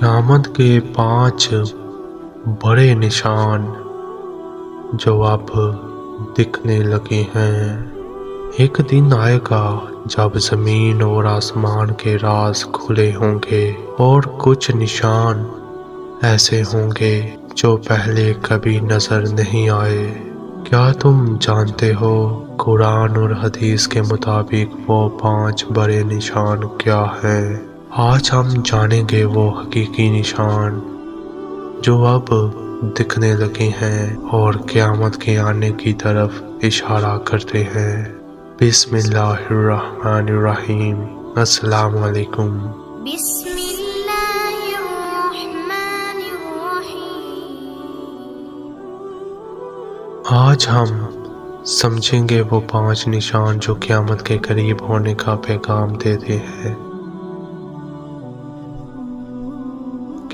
قیامت کے 5 بڑے نشان جو اب دکھنے لگے ہیں۔ ایک دن آئے گا جب زمین اور آسمان کے راز کھلے ہوں گے اور کچھ نشان ایسے ہوں گے جو پہلے کبھی نظر نہیں آئے۔ کیا تم جانتے ہو قرآن اور حدیث کے مطابق وہ 5 بڑے نشان کیا ہیں؟ آج ہم جانیں گے وہ حقیقی نشان جو اب دکھنے لگے ہیں اور قیامت کے آنے کی طرف اشارہ کرتے ہیں۔ بسم اللہ الرحمن الرحیم۔ السلام علیکم۔ بسم اللہ الرحمن الرحیم۔ آج ہم سمجھیں گے وہ 5 نشان جو قیامت کے قریب ہونے کا پیغام دیتے ہیں۔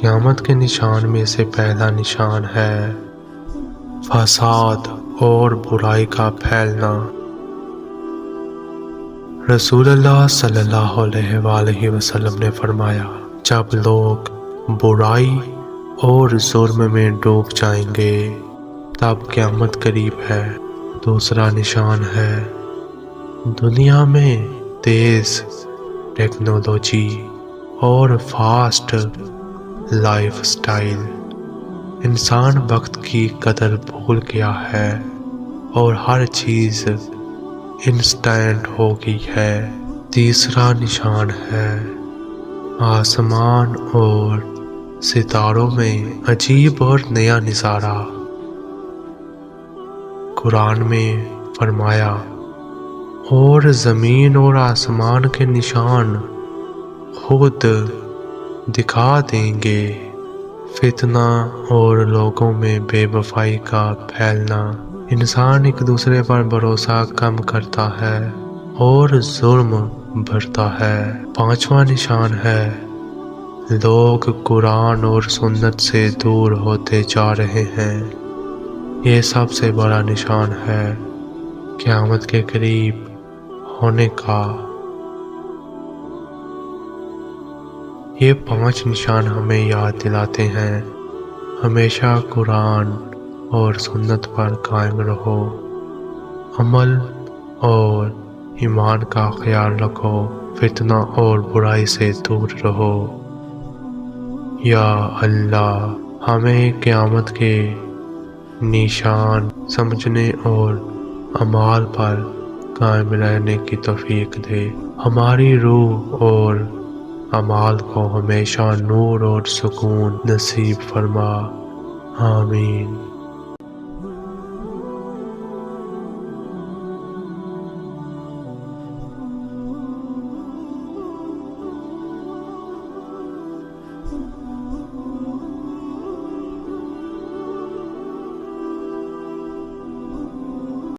قیامت کے نشان میں سے پہلا نشان ہے فساد اور برائی کا پھیلنا۔ رسول اللہ صلی اللہ علیہ وآلہ وسلم نے فرمایا، جب لوگ برائی اور ظلم میں ڈوب جائیں گے تب قیامت قریب ہے۔ دوسرا نشان ہے دنیا میں تیز ٹیکنالوجی اور فاسٹ لائف سٹائل۔ انسان وقت کی قدر بھول گیا ہے اور ہر چیز انسٹنٹ ہو گئی ہے۔ تیسرا نشان ہے آسمان اور ستاروں میں عجیب اور نیا نظارہ۔ قرآن میں فرمایا، اور زمین اور آسمان کے نشان خود دکھا دیں گے۔ فتنہ اور لوگوں میں بے وفائی کا پھیلنا۔ انسان ایک دوسرے پر بھروسہ کم کرتا ہے اور ظلم بڑھتا ہے۔ پانچواں نشان ہے لوگ قرآن اور سنت سے دور ہوتے جا رہے ہیں۔ یہ سب سے بڑا نشان ہے قیامت کے قریب ہونے کا۔ یہ 5 نشان ہمیں یاد دلاتے ہیں، ہمیشہ قرآن اور سنت پر قائم رہو، عمل اور ایمان کا خیال رکھو، فتنہ اور برائی سے دور رہو۔ یا اللہ ہمیں قیامت کے نشان سمجھنے اور اعمال پر قائم رہنے کی توفیق دے۔ ہماری روح اور اعمال کو ہمیشہ نور اور سکون نصیب فرما۔ آمین۔